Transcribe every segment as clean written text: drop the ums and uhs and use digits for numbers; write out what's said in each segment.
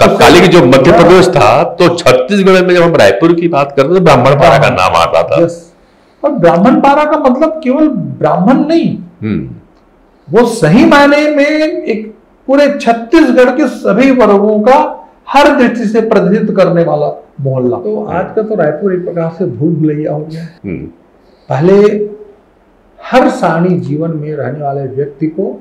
तत्कालीन जो मध्य प्रदेश था, तो छत्तीसगढ़ में जब हम रायपुर की बात करते तो ब्राह्मण पारा का नाम आता था। और ब्राह्मण पारा का मतलब केवल ब्राह्मण नहीं, वो सही मायने में एक पूरे छत्तीसगढ़ के सभी वर्गों का हर दृष्टि से प्रतिनिधित्व करने वाला मोहल्ला। तो आज का तो रायपुर एक प्रकार से भूल भुलैया हो गया। पहले हर सारणी जीवन में रहने वाले व्यक्ति को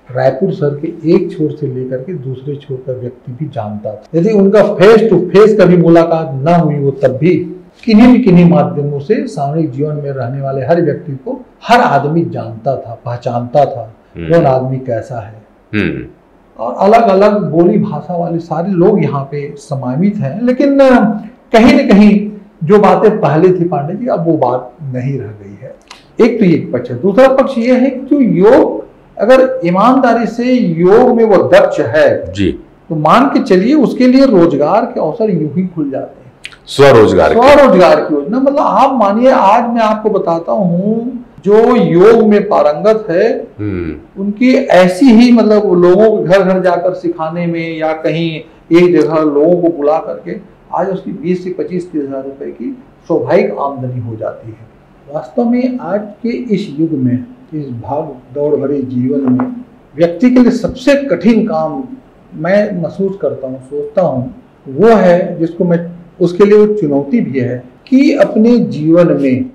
रायपुर शहर के एक छोर से लेकर के दूसरे छोर का व्यक्ति भी जानता था। यदि उनका फेस टू फेस कभी मुलाकात न हुई हो तब भी किन्हीं माध्यमों से सामूहिक जीवन में रहने वाले हर व्यक्ति को हर आदमी जानता था, पहचानता था कौन आदमी कैसा है। और अलग अलग बोली भाषा वाले सारे लोग यहाँ पे समावित हैं। लेकिन कहीं न कहीं जो बातें पहले थी पांडे जी, अब वो बात नहीं रह गई है। एक तो ये पक्ष है। दूसरा पक्ष ये है कि जो योग, अगर ईमानदारी से योग में वो दक्ष है जी, तो मान के चलिए उसके लिए रोजगार के अवसर यूं ही खुल जाते हैं। स्वरोजगार की योजना, मतलब आप मानिए, आज मैं आपको बताता हूँ जो योग में पारंगत है उनकी ऐसी ही, मतलब लोगों को घर घर जाकर सिखाने में या कहीं एक जगह लोगों को बुला करके आज उसकी 20 से 25-30 हजार रुपए की स्वाभाविक आमदनी हो जाती है। वास्तव में आज के इस युग में, इस भाग दौड़ भरे जीवन में व्यक्ति के लिए सबसे कठिन काम मैं महसूस करता हूँ, सोचता हूँ, वो है जिसको मैं, उसके लिए वो चुनौती भी है कि अपने जीवन में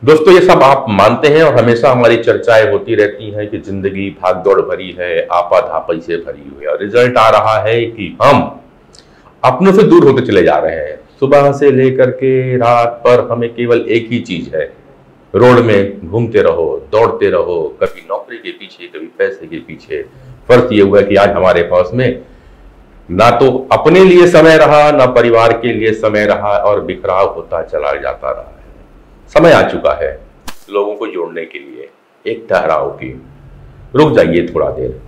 दोस्तों, ये सब आप मानते हैं और हमेशा हमारी चर्चाएं होती रहती हैं कि जिंदगी भागदौड़ भरी है, आपाधापी से भरी हुई है, और रिजल्ट आ रहा है कि हम अपनों से दूर होते चले जा रहे हैं। सुबह से लेकर के रात पर हमें केवल एक ही चीज है, रोड में घूमते रहो, दौड़ते रहो, कभी नौकरी के पीछे, कभी पैसे के पीछे। फर्क ये हुआ कि आज हमारे पास में ना तो अपने लिए समय रहा, ना परिवार के लिए समय रहा, और बिखराव होता चला जाता रहा है। समय आ चुका है लोगों को जोड़ने के लिए, एक ठहराव की, रुक जाइए थोड़ा देर,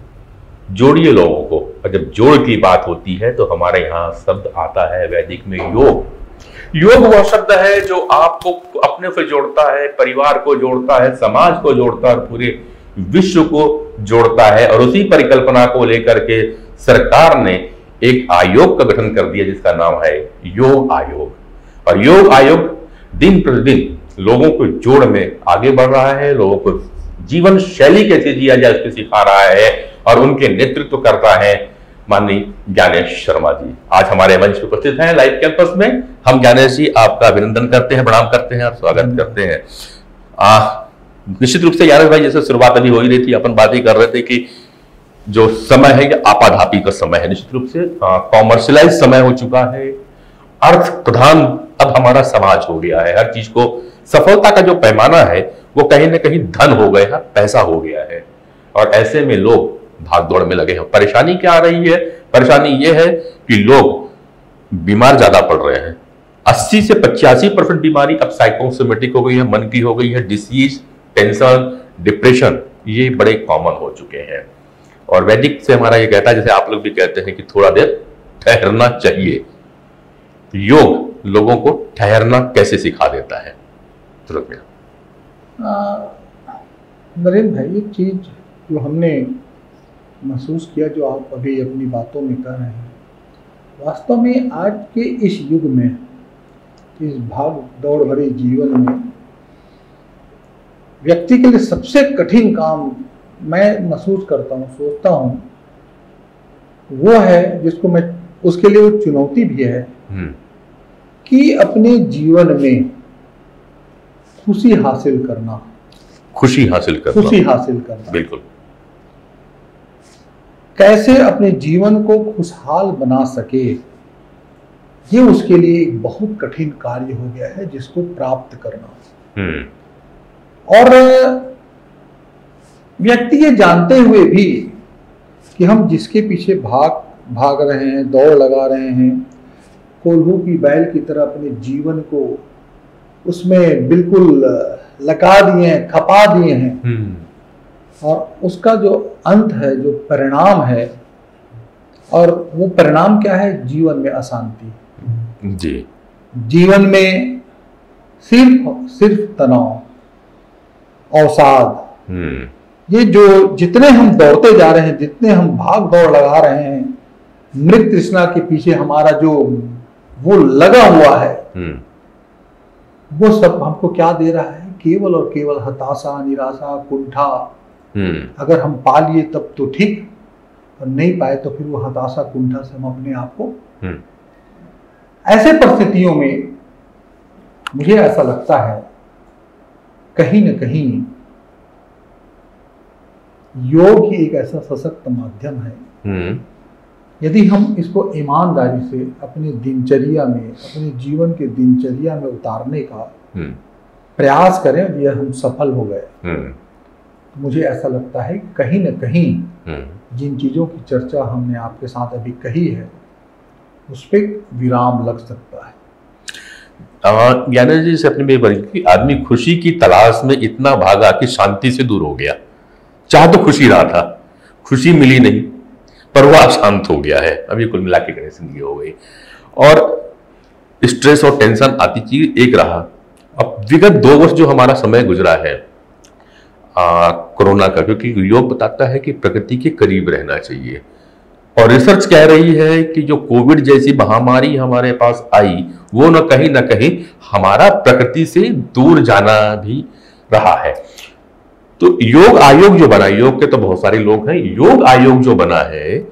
जोड़िए लोगों को। और जब जोड़ की बात होती है तो हमारे यहाँ शब्द आता है वैदिक में योग। योग वह शब्द है जो आपको अपने से जोड़ता है, परिवार को जोड़ता है, समाज को जोड़ता है, और पूरे विश्व को जोड़ता है। और उसी परिकल्पना को लेकर के सरकार ने एक आयोग का गठन कर दिया जिसका नाम है योग आयोग। और योग आयोग दिन प्रतिदिन लोगों को जोड़ में आगे बढ़ रहा है, लोगों को जीवन शैली कैसे जिया जाए उसको सिखा रहा है, और उनके नेतृत्व करता है माननीय ज्ञानेश शर्मा जी। आज हमारे मंच पर उपस्थित हैं लाइव कैंपस में। हम ज्ञानेश जी आपका अभिनंदन करते हैं, प्रणाम करते हैं और स्वागत करते हैं। निश्चित रूप से ज्ञानेश भाई, जैसे शुरुआत अभी हो ही रही थी, अपन बात ही कर रहे थे कि जो समय है ये आपाधापी का समय है, निश्चित रूप से कॉमर्शियलाइज समय हो चुका है, अर्थ प्रधान अब हमारा समाज हो गया है। हर चीज को सफलता का जो पैमाना है वो कहीं ना कहीं धन हो गया है, पैसा हो गया है, और ऐसे में लोग भागदौड़ में लगे हैं। परेशानी क्या आ रही है? परेशानी ये है कि लोग बीमार ज्यादा पड़ रहे हैं। 80 से 85% बीमारी अब साइकोसोमेटिक हो गई है, मन की हो गई है। डिसीज, टेंशन, डिप्रेशन, ये बड़े कॉमन हो चुके हैं। और वैदिक से हमारा ये कहता है, जैसे आप लोग भी कहते हैं कि थोड़ा देर ठहरना चाहिए। योग लोगों को ठहरना कैसे सिखा देता है? तुरंत में नरेंद्र भाई, एक चीज जो हमने महसूस किया, जो आप अभी अपनी बातों में कर रहे हैं, वास्तव में आज के इस युग में, इस भाग दौड़ भरे जीवन में व्यक्ति के लिए सबसे कठिन काम मैं महसूस करता हूँ, सोचता हूँ, वो है जिसको मैं, उसके लिए वो चुनौती भी है कि अपने जीवन में खुशी हासिल करना। बिल्कुल। कैसे अपने जीवन को खुशहाल बना सके, ये उसके लिए एक बहुत कठिन कार्य हो गया है, जिसको प्राप्त करना। और व्यक्ति ये जानते हुए भी कि हम जिसके पीछे भाग रहे हैं, दौड़ लगा रहे हैं, कोल्हू की बैल की तरह अपने जीवन को उसमें बिल्कुल लगा दिए हैं, खपा दिए हैं, और उसका जो अंत है, जो परिणाम है, और वो परिणाम क्या है? जीवन में अशांति जी, जीवन में सिर्फ तनाव, अवसाद, ये जो जितने हम दौड़ते जा रहे हैं, जितने हम भाग दौड़ लगा रहे हैं, मृत तृष्णा के पीछे हमारा जो वो लगा हुआ है, वो सब हमको क्या दे रहा है? केवल और केवल हताशा, निराशा, कुंठा। अगर हम पा लिए तब तो ठीक, और नहीं पाए तो फिर वो हताशा, कुंठा से हम अपने आप को, ऐसे परिस्थितियों में मुझे ऐसा लगता है कहीं न कहीं योग ही एक ऐसा सशक्त माध्यम है। यदि हम इसको ईमानदारी से अपने दिनचर्या में, अपने जीवन के दिनचर्या में उतारने का प्रयास करें, यह हम सफल हो गए, मुझे ऐसा लगता है कहीं न कहीं जिन चीजों की चर्चा हमने आपके साथ अभी कही है उस पर विराम लग सकता है। ज्ञानेंद्र जी से अपनी बेबरी, आदमी खुशी की तलाश में इतना भागा कि शांति से दूर हो गया। चाह तो खुशी रहा था, खुशी मिली नहीं, पर वह शांत हो गया है। अभी कुल मिला के गणेश जिंदगी हो गई, और स्ट्रेस और टेंशन आती चीज एक रहा। अब विगत 2 वर्ष जो हमारा समय गुजरा है कोरोना का, क्योंकि योग बताता है कि प्रकृति के करीब रहना चाहिए, और रिसर्च कह रही है कि जो कोविड जैसी महामारी हमारे पास आई, वो न कहीं हमारा प्रकृति से दूर जाना भी रहा है। तो योग आयोग जो बना, योग के तो बहुत सारे लोग हैं, योग आयोग जो बना है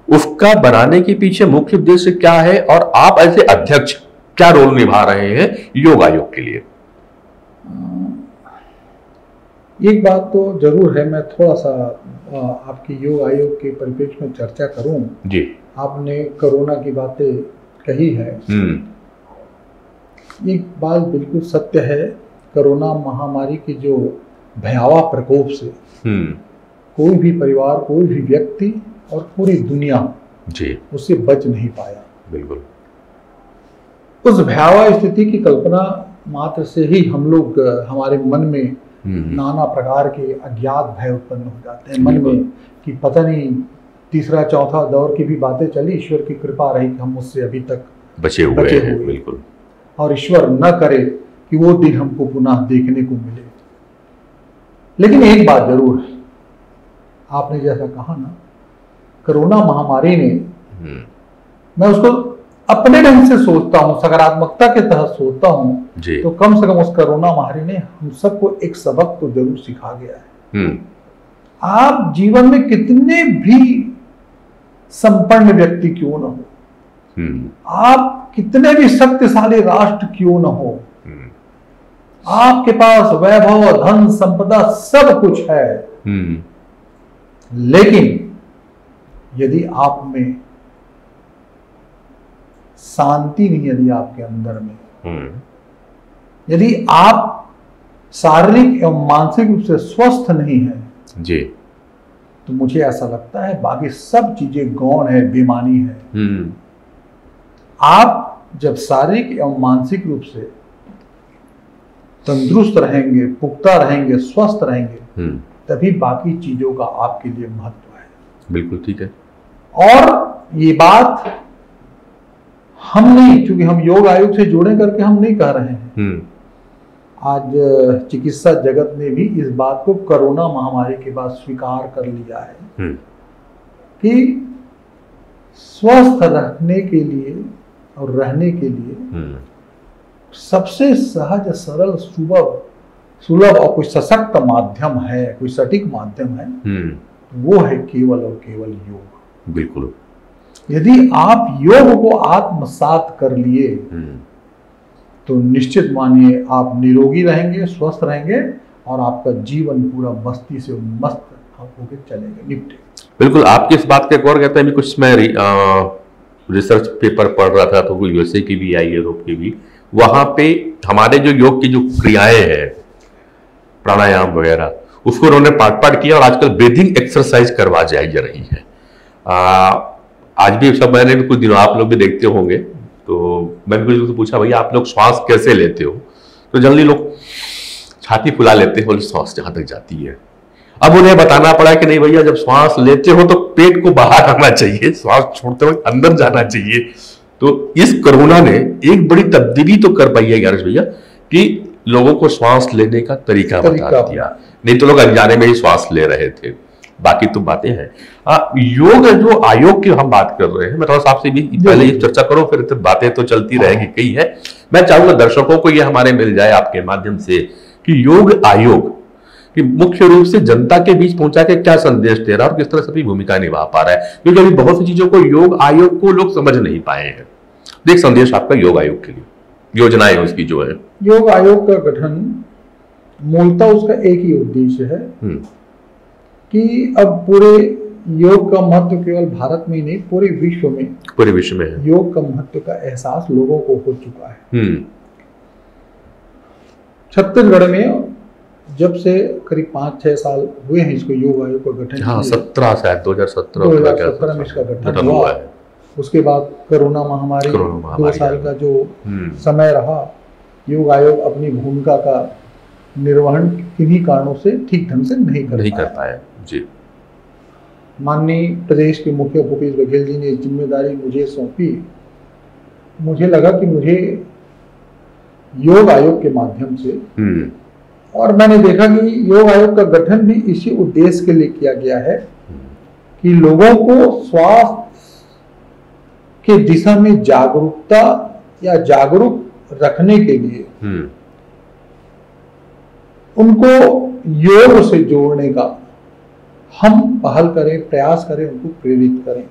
उसका बनाने के पीछे मुख्य उद्देश्य क्या है, और आप ऐसे अध्यक्ष क्या रोल निभा रहे हैं योग आयोग के लिए? एक बात तो जरूर है, मैं थोड़ा सा आपकी योग आयोग के परिप्रेक्ष्य में चर्चा करूं जी। आपने कोरोना की बातें कही है, एक बात बिल्कुल सत्य है। कोरोना महामारी की जो भयावह प्रकोप से कोई भी परिवार, कोई भी व्यक्ति और पूरी दुनिया जी उससे बच नहीं पाया। बिल्कुल। उस भयावह स्थिति की कल्पना मात्र से ही हम लोग, हमारे मन में नाना प्रकार के अज्ञात भय उत्पन्न हो जाते हैं मन में, कि पता नहीं तीसरा चौथा दौर की भी बातें चली, ईश्वर की कृपा रही कि हम उससे अभी तक बचे हुए हैं। बिल्कुल। और ईश्वर न करे कि वो दिन हमको पुनः देखने को मिले। लेकिन एक बात जरूर है, आपने जैसा कहा ना, कोरोना महामारी ने, मैं उसको अपने ढंग से सोचता हूँ, सकारात्मकता के तहत सोचता हूँ, तो कम से कम उस कोरोना महामारी ने हम सबको एक सबक तो जरूर सिखा गया है। आप जीवन में कितने भी संपन्न व्यक्ति क्यों न हो, आप कितने भी शक्तिशाली राष्ट्र क्यों न हो, आपके पास वैभव, धन, संपदा सब कुछ है, लेकिन यदि आप में शांति नहीं, यदि आपके अंदर में, यदि आप शारीरिक एवं मानसिक रूप से स्वस्थ नहीं है जी, तो मुझे ऐसा लगता है बाकी सब चीजें गौण है, बेमानी है। आप जब शारीरिक एवं मानसिक रूप से तंदुरुस्त रहेंगे, पुख्ता रहेंगे, स्वस्थ रहेंगे, तभी बाकी चीजों का आपके लिए महत्व है। बिल्कुल ठीक है। और ये बात हम नहीं, क्योंकि हम योग आयोग से जुड़े करके हम नहीं कह रहे हैं, आज चिकित्सा जगत ने भी इस बात को कोरोना महामारी के बाद स्वीकार कर लिया है कि स्वस्थ रहने के लिए और रहने के लिए सबसे सहज, सरल, सुलभ और कोई सशक्त माध्यम है, कोई सटीक माध्यम है, वो है केवल और केवल योग। बिल्कुल। यदि आप योग को आत्मसात कर लिए तो निश्चित मानिए आप निरोगी रहेंगे, स्वस्थ रहेंगे, और आपका जीवन पूरा मस्ती से मस्त होकर चलेगा, निपटे। बिल्कुल। आपकी इस बात के एक और कहते हैं, कुछ मैं रिसर्च पेपर पढ़ रहा था, तो कोई यूएसए की भी आई, यूरोप की भी, वहां पे हमारे जो योग की जो क्रियाएं हैं, प्राणायाम वगैरह, उसको उन्होंने पार्ट किया, और आजकल ब्रीथिंग एक्सरसाइज करवा जा रही है। आज भी सब, मैंने भी कुछ दिनों, आप लोग भी देखते होंगे, तो मैंने कुछ लोगों से पूछा, भैया आप लोग श्वास कैसे लेते हो? तो जनरली लोग छाती फुला लेते हैं, बोले श्वास जहां तक जाती है। अब उन्हें बताना पड़ा कि नहीं भैया, जब श्वास लेते हो तो पेट को बाहर आना चाहिए, श्वास छोड़ते वक्त अंदर जाना चाहिए। तो इस कोरोना ने एक बड़ी तब्दीली तो कर पाई है ग्यारह भैया, कि लोगों को श्वास लेने का तरीका बता दिया, नहीं तो लोग अनजाने में ही श्वास ले रहे थे। बाकी तो बातें हैं। योग जो आयोग की हम बात कर रहे हैं, मैं थोड़ा सा आपसे भी पहले ये चर्चा करो, फिर तो बातें तो चलती रहेगी कई है। मैं चाहूंगा दर्शकों को ये हमारे मिल जाए आपके माध्यम से कि योग आयोग कि मुख्य रूप से जनता के बीच पहुंचा के क्या संदेश दे रहा है और किस तरह से अपनी भूमिका निभा पा रहा है, क्योंकि अभी बहुत सी चीजों को योग आयोग को लोग समझ नहीं पाए हैं। देख संदेश आपका योग आयोग के लिए, योजनाएं उसकी जो है। योग आयोग का गठन मूलतः उसका एक ही उद्देश्य है कि अब पूरे योग का महत्व केवल भारत में ही नहीं, पूरे विश्व में है। योग का महत्व का एहसास लोगों को हो चुका है। छत्तीसगढ़ में जब से करीब 5-6 साल हुए हैं इसको योग आयोग का गठन। हाँ, 17 शायद 2017 में इसका गठन हुआ है। उसके बाद कोरोना महामारी 2 साल का जो समय रहा, योग आयोग अपनी भूमिका का निर्वहन किन्हीं कारणों से ठीक ढंग से नहीं कर पाया जी। माननीय प्रदेश के मुख्य भूपेश बघेल जी ने जिम्मेदारी मुझे सौंपी। मुझे लगा कि मुझे योग आयोग के माध्यम से, और मैंने देखा कि योग आयोग का गठन भी इसी उद्देश्य के लिए किया गया है कि लोगों को स्वास्थ्य के दिशा में जागरूकता या जागरूक रखने के लिए उनको योग से जोड़ने का हम पहल करें, प्रयास करें, उनको प्रेरित करें।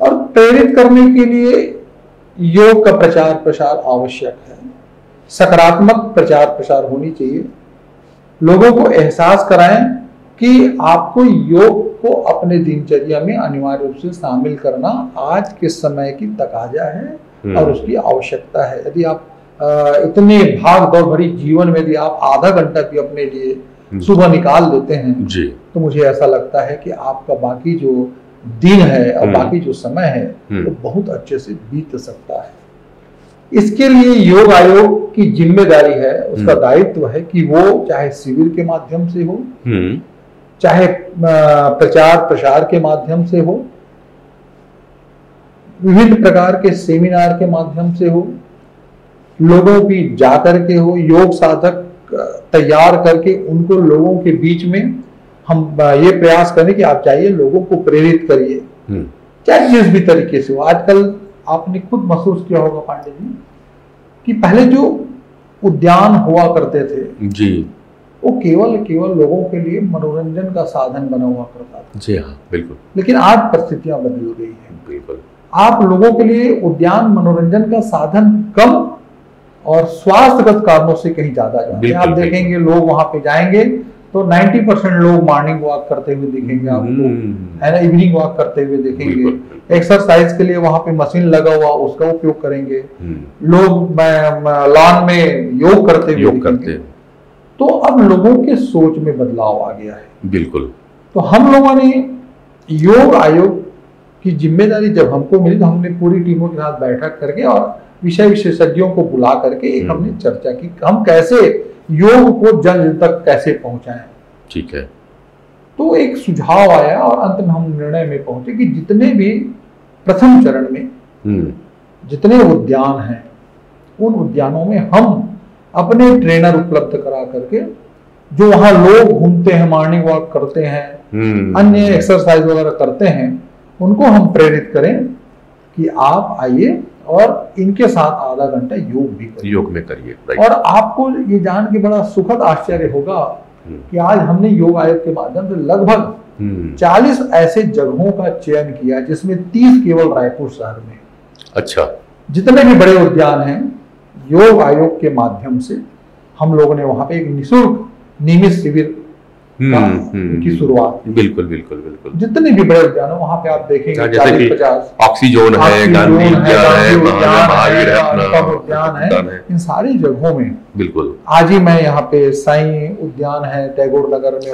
और प्रेरित करने के लिए योग का प्रचार प्रसार आवश्यक है। सकारात्मक प्रचार प्रसार होनी चाहिए। लोगों को एहसास कराएं कि आपको योग को अपने दिनचर्या में अनिवार्य रूप से शामिल करना आज के समय की तकाजा है और उसकी आवश्यकता है। यदि आप इतने भाग दौड़ भरी जीवन में यदि आप आधा घंटा भी अपने लिए सुबह निकाल देते हैं जी, तो मुझे ऐसा लगता है कि आपका बाकी जो दिन है और बाकी जो समय है वो बहुत अच्छे से बीत सकता है। इसके लिए योग आयोग की जिम्मेदारी है, उसका दायित्व है कि वो चाहे शिविर के माध्यम से हो, चाहे प्रचार प्रसार के माध्यम से हो, विभिन्न प्रकार के सेमिनार के माध्यम से हो, लोगों की जाकर के हो, योग साधक तैयार करके उनको लोगों के बीच में हम ये प्रयास करें कि आप चाहिए लोगों को प्रेरित करिए, चाहे जिस भी तरीके से हो। आजकल आपने खुद महसूस किया होगा पांडे जी कि पहले जो उद्यान हुआ करते थे जी, वो केवल लोगों के लिए मनोरंजन का साधन बना हुआ करता था। जी हाँ, बिल्कुल। लेकिन आज परिस्थितियां बदल गई हैं। बिल्कुल। आप लोगों के लिए उद्यान मनोरंजन का साधन कम और स्वास्थ्यगत कारणों से कहीं ज्यादा जाते हैं। आप देखेंगे लोग वहां पे जाएंगे तो 90% लोग मॉर्निंग वॉक करते हुए दिखेंगे आपको, है ना, इवनिंग वॉक करते हुए देखेंगे। एक्सरसाइज के लिए वहां पे मशीन लगा हुआ उसका उपयोग करेंगे। लोग लॉन में योग करते हुए तो अब लोगों के सोच में बदलाव आ गया है। बिल्कुल। तो हम लोगों ने योग आयोग की जिम्मेदारी जब हमको मिली तो हमने पूरी टीमों के साथ बैठक करके और विषय विशेषज्ञों को बुला करके एक हमने चर्चा की हम कैसे योग को जन जन तक कैसे पहुंचाएं। ठीक है। तो एक सुझाव आया और अंत में हम निर्णय में पहुंचे कि जितने भी प्रथम चरण में जितने उद्यान हैं उन उद्यानों में हम अपने ट्रेनर उपलब्ध करा करके जो वहां लोग घूमते हैं, मॉर्निंग वॉक करते हैं, अन्य एक्सरसाइज वगैरह करते हैं, उनको हम प्रेरित करें कि आप आइए और इनके साथ आधा घंटा योग भी करिए। योग में करिए। और आपको ये जान के बड़ा सुखद आश्चर्य होगा कि आज हमने योग आयोग के माध्यम से लगभग 40 ऐसे जगहों का चयन किया जिसमें 30 केवल रायपुर शहर में। अच्छा। जितने भी बड़े उद्यान हैं योग आयोग के माध्यम से हम लोगों ने वहां पे एक निःशुल्क नियमित शिविर की शुरुआत। बिल्कुल बिल्कुल बिल्कुल। जितने भी बड़े उद्यान है वहां पे आप देखेंगे 40-50 ऑक्सीजोन है, गांधी उद्यान है, इन सारी जगहों में। बिल्कुल। आज ही मैं यहाँ पे साई उद्यान है टैगोर नगर में,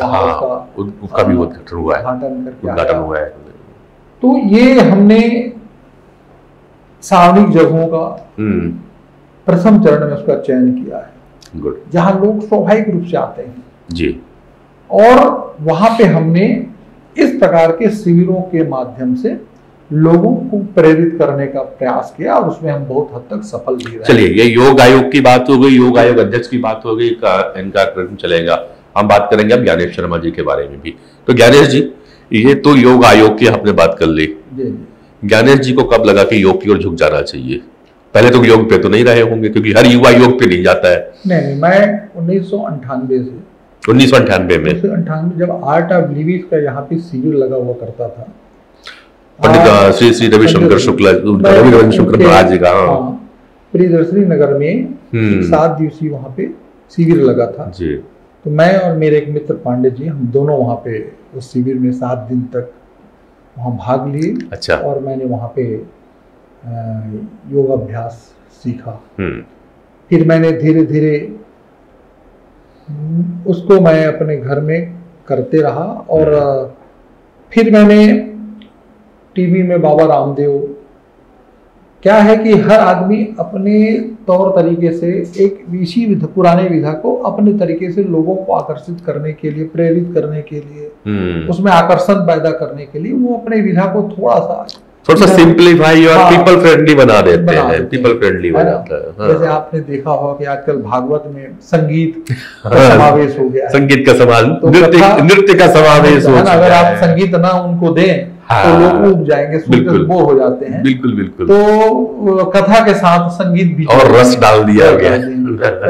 उसका भी उद्घाटन हुआ है। तो ये हमने सार्वजनिक जगहों का प्रथम चरण में उसका चयन किया है, जहां लोग स्वाभाविक रूप से आते हैं जी। और वहां पे हमने इस प्रकार के शिविरों के माध्यम से लोगों को प्रेरित करने का प्रयास किया और उसमें हम बहुत हद तक सफल भी रहे। चलिए, ये योग आयोग की बात हो गई, योग आयोग अध्यक्ष की बात हो गई, इनका क्रम चलेगा। हम बात करेंगे अब ज्ञानेश शर्मा जी के बारे में भी। तो ज्ञानेश जी, ये तो योग आयोग की आपने बात कर ली। ज्ञानेश जी को कब लगा कि योग की ओर झुक जाना चाहिए? पहले तो योग पे तो नहीं रहे होंगे, क्योंकि हर युवा योग पे नहीं जाता है। नहीं, मैं 1998 से 1998 में 1998 जब आर्ट ऑफ लिविंग का यहाँ पे शिविर लगा हुआ करता था, पंडित श्री रविशंकर शुक्ला, रविशंकर महाराज जी का प्रियदर्शनी नगर में 7 दिवसीय वहाँ पे शिविर लगा था जी। तो मैं और मेरे एक मित्र पांडे जी, हम दोनों वहाँ पे उस शिविर में 7 दिन तक वहाँ भाग लिए। अच्छा। और मैंने वहाँ पे योगाभ्यास सीखा। फिर मैंने धीरे धीरे उसको मैं अपने घर में करते रहा और फिर मैंने टीवी में बाबा रामदेव, क्या है कि हर आदमी अपने तौर तरीके से एक इसी पुराने विधा को अपने तरीके से लोगों को आकर्षित करने के लिए, प्रेरित करने के लिए, उसमें आकर्षण पैदा करने के लिए वो अपने विधा को थोड़ा सा सिंपलीफाई और पीपल फ्रेंडली बना देते हैं, पीपल फ्रेंडली हो जाता है। हाँ। जैसे आपने देखा होगा कि आजकल भागवत में संगीत का समावेश हो गया है, संगीत का समावेश, नृत्य का समावेश हो गया है। अगर आप संगीत ना उनको दें तो लोग उब जाएंगे, सुनकर बोर हो जाते हैं। बिल्कुल बिल्कुल। तो कथा के साथ संगीत भी और रस डाल दिया गया।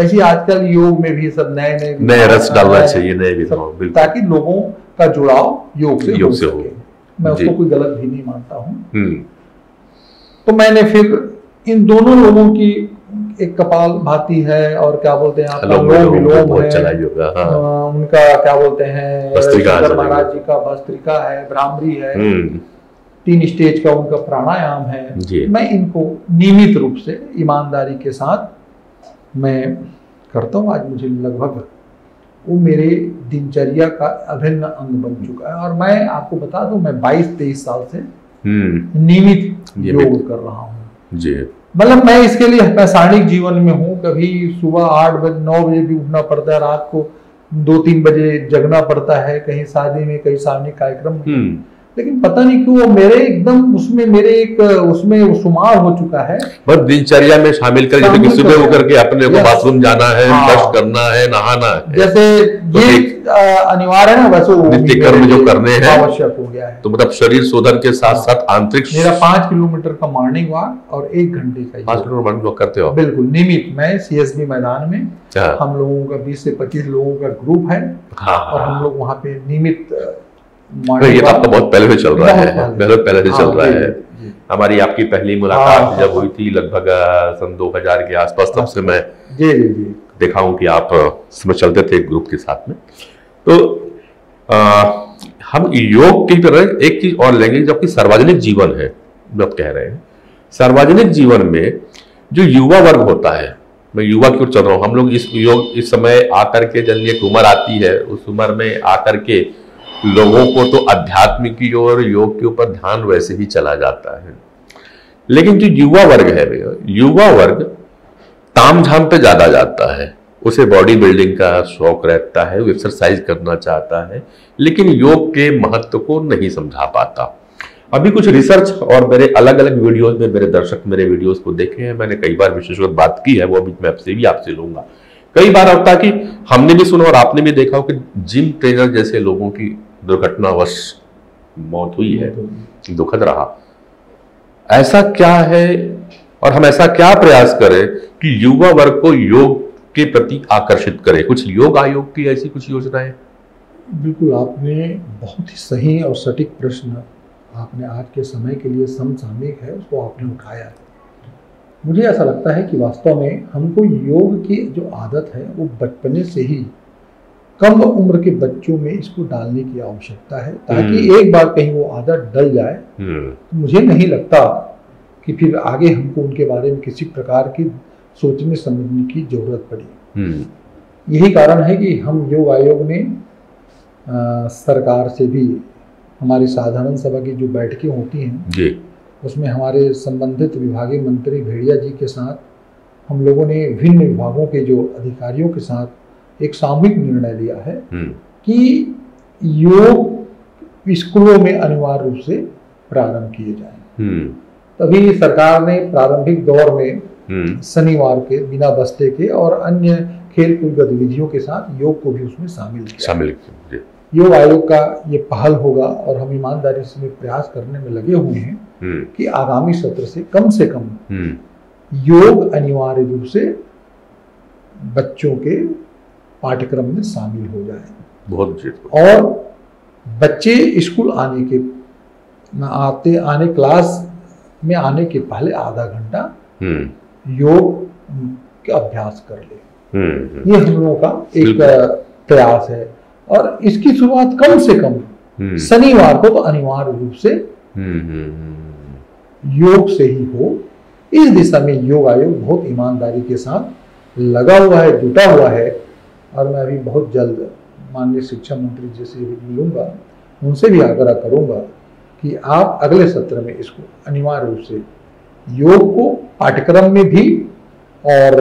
ऐसी आजकल योग में भी सब नए रस डालना चाहिए, नए विधाओं, ताकि लोगों का जुड़ाव योग से हो सके। मैं उसको कोई गलत भी नहीं मानता हूँ। तो मैंने फिर इन दोनों लोगों की, एक कपाल भाती है और क्या बोलते हैं आपका लोम विलोम है, उनका क्या बोलते हैं महाराज जी का भस्त्रिका है, भ्रामरी है, 3 स्टेज का उनका प्राणायाम है। मैं इनको नियमित रूप से ईमानदारी के साथ मैं करता हूँ। आज मुझे लगभग वो मेरे दिनचर्या का अभिन्न अंग बन चुका है। और मैं आपको बता दूं, मैं 22-23 साल से नियमित योग कर रहा हूँ जी। मतलब मैं इसके लिए पैसानिक जीवन में हूँ। कभी सुबह 8 बजे 9 बजे भी उठना पड़ता है, रात को 2-3 बजे जगना पड़ता है, कहीं शादी में, कहीं सार्वजनिक कार्यक्रम। लेकिन पता नहीं क्यों मेरे एकदम उसमें मेरे एक उसमें शुमार हो चुका है। बस दिनचर्या में शामिल कर, जैसे कि सुबह होकर के अपने को बाथरूम जाना है, ब्रश करना है, नहाना है, जैसे ये अनिवार्य है ना, वैसे नित्य कर्म जो करने हैं आवश्यक हो गया है। तो मतलब शरीर शोधन के साथ साथ आंतरिक। मेरा 5 किलोमीटर का मॉर्निंग वॉक और 1 घंटे का 5 किलोमीटर मॉर्निंग वॉक करते हो? बिल्कुल नियमित। मैं CSB मैदान में, हम लोगों का 20 से 25 लोगों का ग्रुप है और हम लोग वहाँ पे नियमित। ये तो आपका बहुत पहले से चल रहा है, पहले से चल रहा है। हमारी आपकी पहली मुलाकात जब हुई थी लगभग सन 2000 के आसपास, तब से मैं देखा हूं कि आप इसमें चलते थे ग्रुप के साथ में। तो हम योग की तरह एक चीज और लेंगे, जबकि सार्वजनिक जीवन है, जब कह रहे हैं सार्वजनिक जीवन में जो युवा वर्ग होता है, मैं युवा की ओर चल रहा हूँ। हम लोग इस समय आकर के, जब एक उम्र आती है, उस उम्र में आकर के लोगों को तो अध्यात्म की ओर, योग के ऊपर ध्यान वैसे ही चला जाता है। लेकिन जो युवा वर्ग है, युवा वर्ग तामझाम पे ज्यादा जाता है। उसे बॉडी बिल्डिंग का शौक रहता है, वो एक्सरसाइज करना चाहता है, लेकिन योग के महत्व को नहीं समझा पाता। अभी कुछ रिसर्च और मेरे अलग अलग वीडियोस में मेरे दर्शक मेरे वीडियोस को देखे हैं, मैंने कई बार विशेषकर बात की है, वो अभी मैं आपसे लूंगा। कई बार होता है कि हमने भी सुना और आपने भी देखा हो कि जिम ट्रेनर जैसे लोगों की दुर्घटनावश मौत हुई है, दुखद रहा। ऐसा क्या है और हम ऐसा क्या प्रयास करें कि युवा वर्ग को योग के प्रति आकर्षित करें? कुछ योग आयोग की ऐसी कुछ योजनाएं? बिल्कुल, आपने बहुत ही सही और सटीक प्रश्न आपने आज के समय के लिए समसामयिक है, उसको आपने उठाया है। मुझे ऐसा लगता है कि वास्तव में हमको योग की जो आदत है वो बचपने से ही कम उम्र के बच्चों में इसको डालने की आवश्यकता है, ताकि एक बार कहीं वो आदत डल जाए तो मुझे नहीं लगता कि फिर आगे हमको उनके बारे में किसी प्रकार की सोचने समझने की जरूरत पड़ी। यही कारण है कि हम योग आयोग में सरकार से भी, हमारी साधारण सभा की जो बैठकें होती हैं जी, उसमें हमारे संबंधित विभागीय मंत्री भेड़िया जी के साथ हम लोगों ने विभिन्न विभागों के जो अधिकारियों के साथ एक सामूहिक निर्णय लिया है कि योग स्कूलों में अनिवार्य रूप से प्रारंभ किए जाएं। तभी सरकार ने प्रारंभिक दौर में शनिवार के बिना बस्ते के और अन्य खेल कूद गतिविधियों के साथ योग को भी उसमें शामिल किया। योग आयोग का ये पहल होगा और हम ईमानदारी से प्रयास करने में लगे हुए हैं कि आगामी सत्र से कम योग अनिवार्य रूप से बच्चों के पाठ्यक्रम में शामिल हो जाए। बहुत और बच्चे स्कूल आने क्लास में आने के पहले आधा घंटा योग का अभ्यास कर ले। ये हम लोगों का एक प्रयास है और इसकी शुरुआत कम से कम शनिवार को तो अनिवार्य रूप से योग से ही हो। इस दिशा में योग आयोग बहुत ईमानदारी के साथ लगा हुआ है, जुटा हुआ है और मैं अभी बहुत जल्द माननीय शिक्षा मंत्री जी से मिलूंगा, उनसे भी आग्रह करूंगा कि आप अगले सत्र में इसको अनिवार्य रूप से योग को पाठ्यक्रम में भी और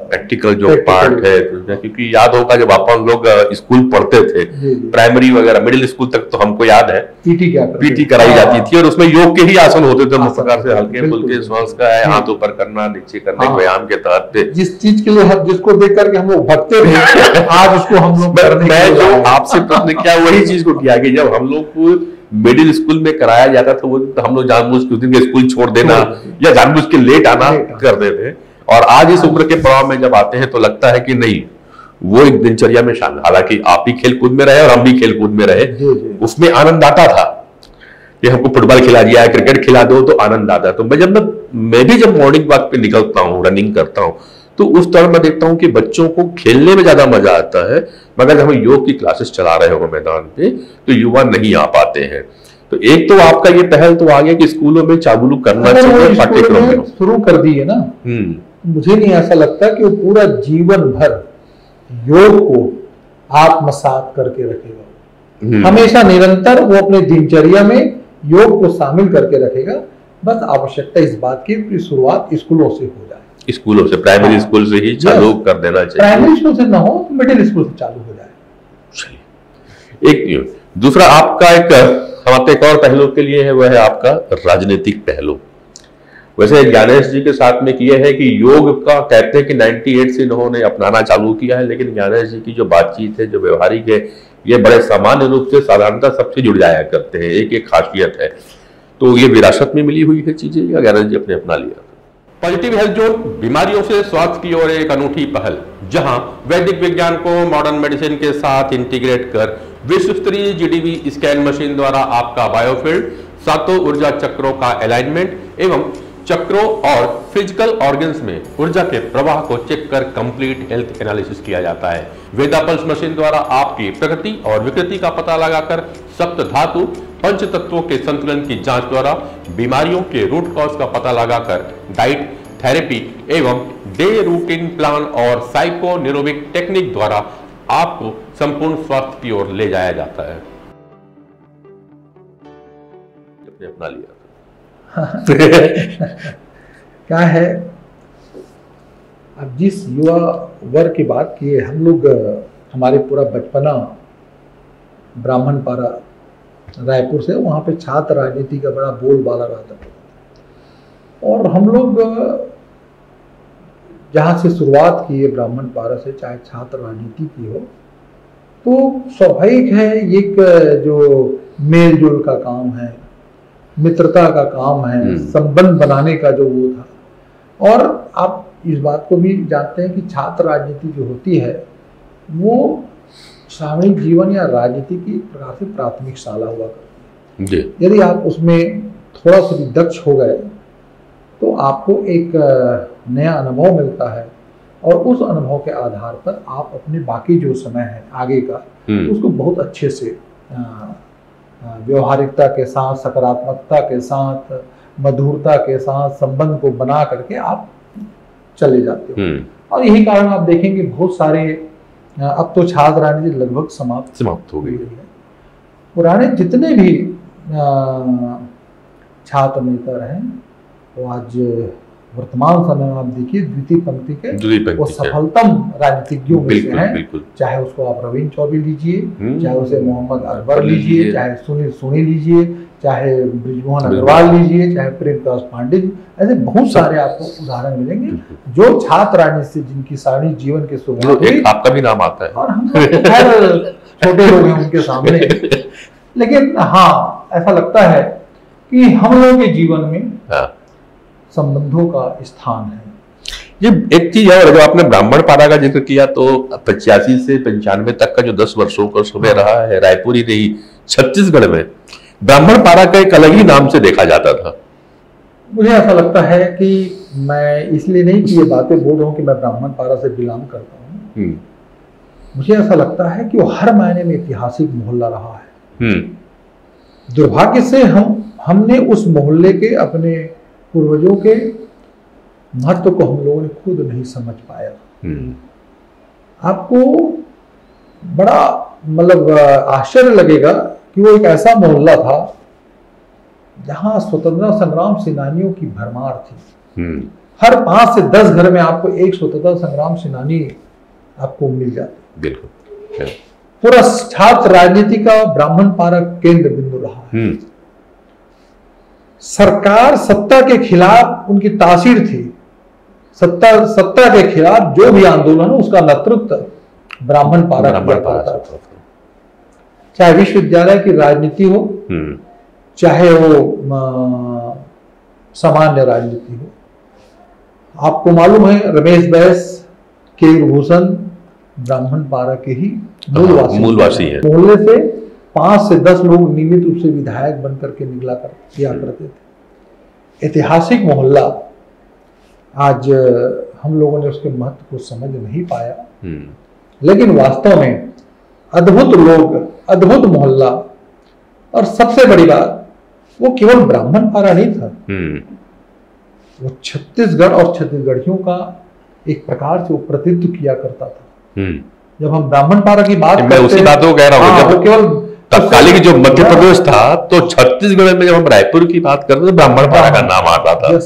प्रैक्टिकल जो पार्ट है, क्योंकि याद होगा जब अपन लोग स्कूल पढ़ते थे प्राइमरी वगैरह मिडिल स्कूल तक तो हमको याद है पीटी कराई जाती थी और उसमें योग के ही आसन होते थे, मुख्य प्रकार से हल्के फुल्के श्वास का है, हाथ ऊपर करना नीचे करने के व्यायाम के तहत पे जिस चीज के लिए जिसको देख करके हम लोग भगते थे आज उसको हम लोग मैं जो आपसे प्रश्न किया वही चीज को किया कि जब हम लोग को मिडिल स्कूल में कराया जाता था वो हम लोग जानबूझ के उस दिन स्कूल छोड़ देना या जानबूझ के लेट आना करते थे और आज इस उम्र के पड़ाव में जब आते हैं तो लगता है कि नहीं वो एक दिनचर्या में शामिल, हालांकि आप भी खेल कूद में रहे और हम भी खेल कूद में रहे, उसमें आनंद आता था कि हमको फुटबॉल खिला दिया, क्रिकेट खिला दो तो आनंद आता है। तो मैं भी जब मॉर्निंग वॉक पे निकलता हूँ, रनिंग करता हूँ तो उस तरह मैं देखता हूँ कि बच्चों को खेलने में ज्यादा मजा आता है, मगर जब हम योग की क्लासेस चला रहे हो मैदान पे तो युवा नहीं आ पाते हैं। तो एक तो आपका ये पहल तो आ गया कि स्कूलों में चालू करना चाहिए, पाठ्यक्रम में शुरू कर दी है ना। मुझे नहीं ऐसा लगता कि वो पूरा जीवन भर योग को आत्मसात करके रखेगा, हमेशा निरंतर वो अपने दिनचर्या में योग को शामिल करके रखेगा। बस आवश्यकता इस बात की शुरुआत स्कूलों से हो जाए, स्कूलों से, प्राइमरी स्कूल से ही चालू कर देना चाहिए। प्राइमरी स्कूल से ना हो तो मिडिल स्कूल से चालू हो जाए। एक दूसरा आपका एक हमारे एक और पहलू के लिए है, वह है आपका राजनीतिक पहलू। वैसे ज्ञानेश जी के साथ में किए है कि योग का कहते हैं कि 98 से इन्होंने अपनाना चालू किया है, लेकिन ज्ञानेश जी की जो बातचीत है, जो व्यवहारिक है, ये बड़े सामान्य रूप से साधारणता सबसे जुड़ जाया करते हैं, एक खासियत है। तो ये विरासत में मिली हुई है चीजें या ज्ञानेश जी अपने अपना लिया? पॉजिटिव हेल्थ जोन बीमारियों से स्वास्थ्य की ओर एक अनूठी पहल, जहां वैदिक विज्ञान को मॉडर्न मेडिसिन के साथ इंटीग्रेट कर विश्व स्तरीय जीडीवी स्कैन मशीन द्वारा आपका बायोफील्ड, सातों ऊर्जा चक्रों का अलाइनमेंट एवं चक्रों और फिजिकल ऑर्गन्स में ऊर्जा के प्रवाह को चेक कर कंप्लीट हेल्थ एनालिसिस किया जाता है। वेदा पल्स मशीन द्वारा आपकी प्रकृति और विकृति का पता लगाकर सप्त धातु पंच तत्वों के संतुलन की जांच द्वारा बीमारियों के रूट कॉज का पता लगाकर डाइट, थेरेपी एवं डे रूटीन प्लान और साइको न्यूरोबिक टेक्निक द्वारा आपको संपूर्ण स्वास्थ्य की ओर ले जाया जाता है। अपना लिया क्या है, अब जिस युवा वर्ग की बात की है, हम लोग हमारे पूरा बचपना ब्राह्मणपारा रायपुर से, वहाँ पे छात्र राजनीति का बड़ा बोलबाला रहता था और हम लोग जहाँ से शुरुआत की है ब्राह्मणपारा से, चाहे छात्र राजनीति की हो, तो स्वाभाविक है एक जो मेल जोल का काम है, मित्रता का काम है, संबंध बनाने का जो वो था। और आप इस बात को भी जानते हैं कि छात्र राजनीति जो होती है वो सामूहिक जीवन या राजनीति की प्रकार से प्राथमिक शाला हुआ करती है। यदि आप उसमें थोड़ा सा भी दक्ष हो गए तो आपको एक नया अनुभव मिलता है और उस अनुभव के आधार पर आप अपने बाकी जो समय है आगे का उसको बहुत अच्छे से व्यवहारिकता के साथ, सकारात्मकता के साथ, मधुरता के साथ संबंध को बना करके आप चले जाते हो। और यही कारण आप देखेंगे बहुत सारे, अब तो छात्र राजनीति लगभग समाप्त हो गई है। पुराने जितने भी छात्र नेता रहे वो आज वर्तमान समय में आप देखिए द्वितीय पंक्ति के वो सफलतम राजनीतिज्ञों में से हैं। चाहे उसको आप रवींद्र चौबे लीजिए, चाहे उसे मोहम्मद अकबर लीजिए, चाहे सुनील सोनी लीजिए, चाहे ब्रिजमोहन अग्रवाल लीजिए, चाहे प्रेम प्रकाश पांडे जी, ऐसे बहुत सारे आपको उदाहरण मिलेंगे जो छात्र राजनीति से जिनकी सारी जीवन की शुरुआत हुई। आपका भी नाम आता है और हम छोटे लोग हैं उनके सामने। लेकिन हाँ, ऐसा लगता है कि हम लोगों के जीवन में संबंधों का स्थान है। ये एक चीज और, जो आपने ब्राह्मण पारा का जिक्र किया, तो 85 से 95 तक का जो 10 वर्षों का समय रहा है रायपुर ही नहीं छत्तीसगढ़ में, ब्राह्मण पारा का एक अलग ही नाम से देखा जाता था। मुझे ऐसा लगता है कि मैं इसलिए नहीं कि ये बातें बोल रहा हूँ कि मैं ब्राह्मण पारा से बिलोंग करता हूँ, मुझे ऐसा लगता है कि वो हर मायने में ऐतिहासिक मोहल्ला रहा है। दुर्भाग्य से हमने उस मोहल्ले के, अपने पूर्वजों के महत्व को हम लोगों ने खुद नहीं समझ पाया। आपको बड़ा मतलब आश्चर्य लगेगा कि वो एक ऐसा मोहल्ला था जहां स्वतंत्रता संग्राम सेनानियों की भरमार थी। हर 5 से 10 घर में आपको एक स्वतंत्रता संग्राम सेनानी आपको मिल जाते। बिल्कुल। पूरा छात्र राजनीति का ब्राह्मण पारा केंद्र बिंदु रहा है। सरकार सत्ता के खिलाफ उनकी तासीर थी। सत्ता के खिलाफ जो भी आंदोलन हो उसका नेतृत्व ब्राह्मण पारा करता था। चाहे विश्वविद्यालय की राजनीति हो, चाहे वो सामान्य राजनीति हो। आपको मालूम है रमेश बैस, कीर्तिभूषण ब्राह्मण पारा के ही मूलवासी है। मोहल्ले से 5 से 10 लोग नियमित रूप से विधायक बनकर के निकला किया करते थे। ऐतिहासिक मोहल्ला, आज हम लोगों ने उसके महत्व को समझ नहीं पाया, लेकिन वास्तव में अद्भुत लोग, अद्भुत मोहल्ला। और सबसे बड़ी बात, वो केवल ब्राह्मण पारा नहीं था, वो छत्तीसगढ़ और छत्तीसगढ़ियों का एक प्रकार से वो प्रतिनिधित्व किया करता था। जब हम ब्राह्मण पारा की बात, मैं उसी बात को कह रहा हूँ, केवल तत्कालीन जो मध्य प्रदेश था, तो छत्तीसगढ़ में जब हम रायपुर की बात करते तो ब्राह्मण पारा का नाम आता था।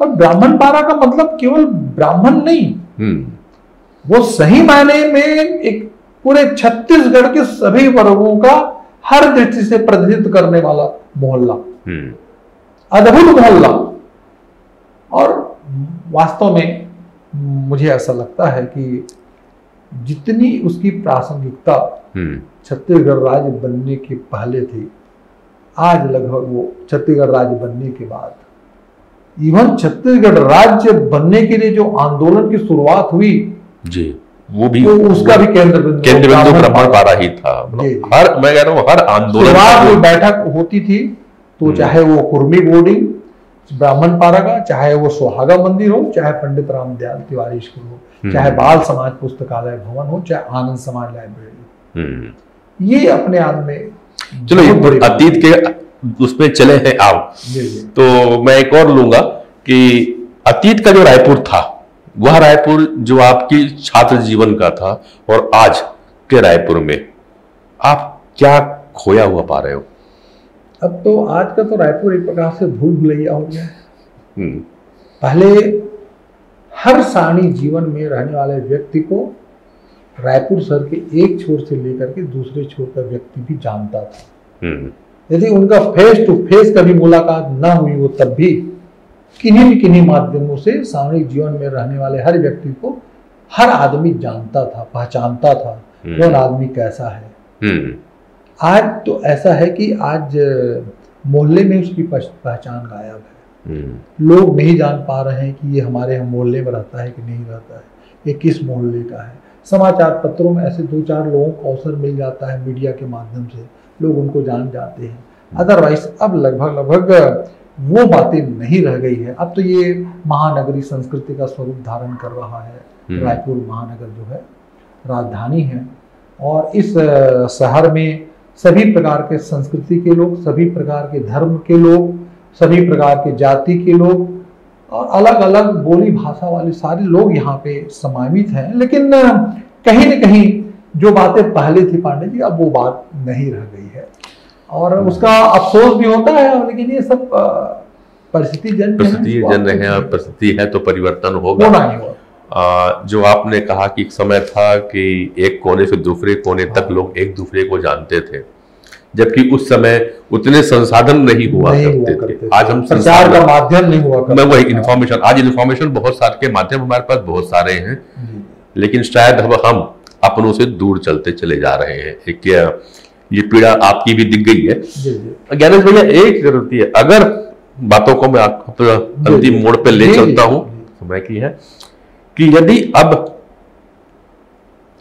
और ब्राह्मण पारा का मतलब केवल ब्राह्मण नहीं, वो सही मायने में एक पूरे छत्तीसगढ़ के सभी वर्गों का हर दृष्टि से प्रतिनिधित्व करने वाला मोहल्ला, अद्भुत मोहल्ला। और वास्तव में मुझे ऐसा लगता है कि जितनी उसकी प्रासंगिकता छत्तीसगढ़ राज्य बनने के पहले थी, आज लगभग वो छत्तीसगढ़ राज्य बनने के बाद, इवन छत्तीसगढ़ राज्य बनने के लिए जो आंदोलन की शुरुआत हुई जी, वो भी उसका भी केंद्र बिंदु ब्राह्मण पारा ही था। हर, मैं कह रहा हूँ, हर आंदोलन में बैठक होती थी, तो चाहे वो कुर्मी बोर्डिंग ब्राह्मण पारा का, चाहे वो सुहागा मंदिर हो, चाहे पंडित रामदयाल तिवारी स्कूल हो, चाहे बाल समाज पुस्तकालय भवन हो, चाहे आनंद समाज लाइब्रेरी, ये अपने आप में। चलो अतीत के उसमें चले हैं आप, तो मैं एक और लूंगा कि अतीत का जो रायपुर था, वह रायपुर जो आपकी छात्र जीवन का था, और आज के रायपुर में आप क्या खोया हुआ पा रहे हो? अब तो आज का तो रायपुर एक प्रकार से भूल भुलैया हो गया है। पहले हर सारणी जीवन में रहने वाले व्यक्ति को रायपुर शहर के एक छोर से लेकर के दूसरे छोर का व्यक्ति भी जानता था। यदि उनका फेस टू फेस कभी मुलाकात ना हुई हो, तब भी किन्हीं माध्यमों से सामूहिक जीवन में रहने वाले हर व्यक्ति को हर आदमी जानता था, पहचानता था कौन आदमी कैसा है। आज तो ऐसा है कि आज मोहल्ले में उसकी पहचान गायब है। लोग नहीं जान पा रहे हैं कि ये हमारे मोहल्ले में रहता है कि नहीं रहता है, ये किस मोहल्ले का है। समाचार पत्रों में ऐसे 2-4 लोगों को अवसर मिल जाता है, मीडिया के माध्यम से लोग उनको जान जाते हैं। अदरवाइज अब लगभग वो बातें नहीं रह गई है। अब तो ये महानगरी संस्कृति का स्वरूप धारण कर रहा है। रायपुर महानगर जो है राजधानी है, और इस शहर में सभी प्रकार के संस्कृति के लोग, सभी प्रकार के धर्म के लोग, सभी प्रकार के जाति के लोग और अलग अलग बोली भाषा वाले सारे लोग यहाँ पे समावित हैं। लेकिन कहीं न कहीं जो बातें पहले थी पांडे जी, अब वो बात नहीं रह गई है, और उसका अफसोस भी होता है। लेकिन ये सब परिस्थिति जन है और परिस्थिति है तो परिवर्तन होगा। जो आपने कहा कि एक समय था कि एक कोने से दूसरे कोने तक लोग एक दूसरे को जानते थे, जबकि उस समय उतने संसाधन नहीं हुआ करते थे। आज हम संचार का माध्यम नहीं हुआ करता। मैं वही इन्फॉर्मेशन, आज इन्फॉर्मेशन बहुत सारे के माध्यम हमारे पास बहुत सारे हैं, लेकिन शायद अब हम अपनों से दूर चलते चले जा रहे हैं। एक ये पीड़ा आपकी भी दिख गई है। ज्ञानेश भैया, एक जरूरत है, अगर बातों को मैं अंतिम मोड़ पे ले चलता हूं समय की, है कि यदि अब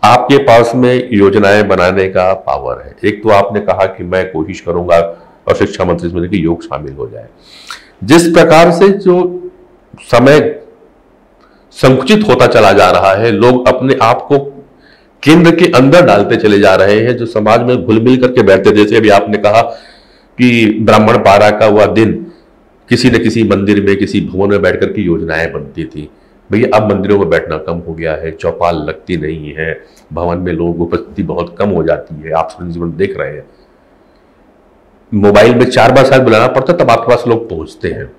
आपके पास में योजनाएं बनाने का पावर है, एक तो आपने कहा कि मैं कोशिश करूंगा और शिक्षा मंत्री से कि योग शामिल हो जाए, जिस प्रकार से जो समय संकुचित होता चला जा रहा है, लोग अपने आप को केंद्र के अंदर डालते चले जा रहे हैं, जो समाज में घुल मिल करके बैठते, जैसे अभी आपने कहा कि ब्राह्मण पारा का वह दिन किसी न किसी मंदिर में, किसी भवन में बैठ करके योजनाएं बनती थी। भैया अब मंदिरों में बैठना कम हो गया है, चौपाल लगती नहीं है, भवन में लोगों की उपस्थिति बहुत कम हो जाती है। आप जीवन देख रहे हैं, मोबाइल में 4 बार शायद बुलाना पड़ता, तब आपके पास लोग पहुंचते हैं।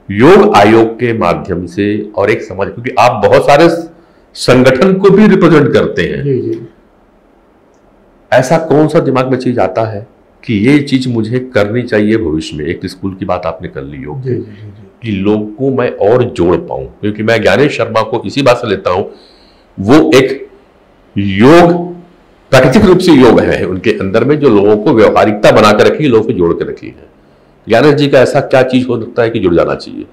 योग आयोग के माध्यम से और एक समाज, क्योंकि आप बहुत सारे संगठन को भी रिप्रेजेंट करते हैं, जी। ऐसा कौन सा दिमाग में चीज आता है कि ये चीज मुझे करनी चाहिए भविष्य में? एक स्कूल की बात आपने कर ली योग कि लोगों को मैं और जोड़ पाऊं, क्योंकि मैं ज्ञानेश शर्मा को इसी बात से लेता हूं, वो एक योग प्राकृतिक रूप से योग है उनके अंदर में, जो लोगों को व्यवहारिकता बनाकर रखी, लोगों को जोड़ कर रखी है। ज्ञानेश जी का ऐसा क्या चीज हो सकता है कि जुड़ जाना चाहिए?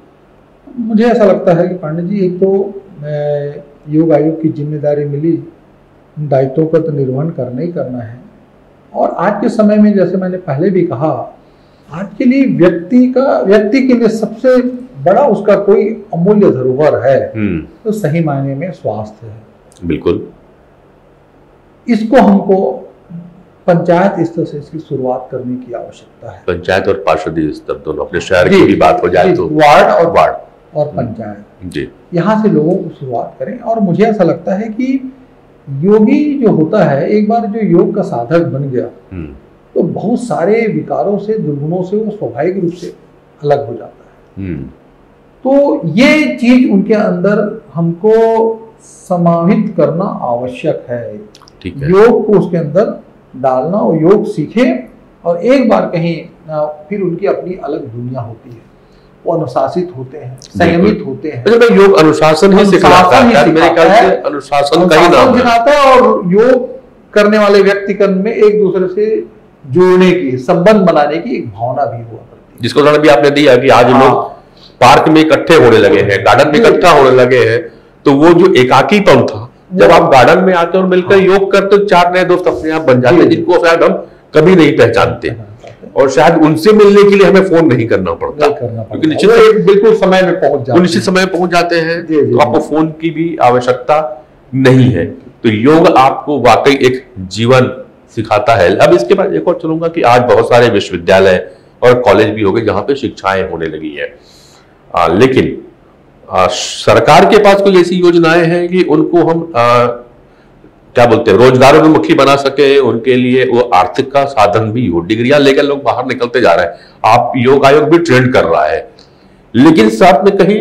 मुझे ऐसा लगता है कि पांडे जी, एक तो योग आयोग की जिम्मेदारी मिली, दायित्वों का तो निर्वहन करना ही करना है। और आज के समय में, जैसे मैंने पहले भी कहा, आज के लिए व्यक्ति के लिए सबसे बड़ा उसका कोई अमूल्य धरोहर है तो सही मायने में स्वास्थ्य है। बिल्कुल। इसको हमको पंचायत स्तर से इसकी शुरुआत करने की आवश्यकता है। पंचायत और पार्षदीय स्तर दोनों, अपने शहर की भी बात हो जाए तो वार्ड और पंचायत जी, यहाँ से लोगों को शुरुआत करें। और मुझे ऐसा लगता है कि योगी जो होता है, एक बार जो योग का साधक बन गया तो बहुत सारे विकारों से, दुर्गुणों से वो स्वाभाविक रूप से अलग हो जाता है। तो ये चीज उनके अंदर हमको समाहित करना आवश्यक है। ठीक है। योग को उसके अंदर डालना, और योग सीखे, और एक बार कहीं फिर उनकी अपनी अलग दुनिया होती है, वो अनुशासित होते हैं, संयमित होते हैं। अच्छा, योग अनुशासन ही सिखाता है, मेरे ख्याल से अनुशासन का ही नाम सिखाता है। और योग करने वाले व्यक्तिगण में एक दूसरे से जुड़ने की, संबंध बनाने की एक भावना भी हुआ करती है, जिसको उदाहरण भी आपने दिया कि आज लोग पार्क में इकट्ठे होने लगे हैं, गार्डन में इकट्ठा होने लगे हैं। तो वो जो एकाकीपन था, जब आप गार्डन में आते और मिलकर योग करते, 4 नए दोस्त अपने आप बन जाते हैं, जिनको शायद हम कभी नहीं पहचानते, और शायद उनसे मिलने के लिए हमें फोन नहीं करना पड़ता, क्योंकि निश्चित बिल्कुल समय में पहुंच जाते हैं, निश्चित समय पहुंच जाते हैं, तो आपको फोन की भी आवश्यकता नहीं है। तो योग आपको वाकई एक जीवन सिखाता है। अब इसके बाद एक और चलूंगा कि आज बहुत सारे विश्वविद्यालय और कॉलेज भी हो गए जहां पे शिक्षाएं होने लगी है, लेकिन सरकार के पास कोई ऐसी योजनाएं हैं कि उनको हम क्या बोलते हैं, रोजगारोन्मुखी बना सके, उनके लिए वो आर्थिक का साधन भी हो। डिग्रियां लेकर लोग बाहर निकलते जा रहे हैं, आप योग आयोग भी ट्रेंड कर रहा है, लेकिन साथ में कहीं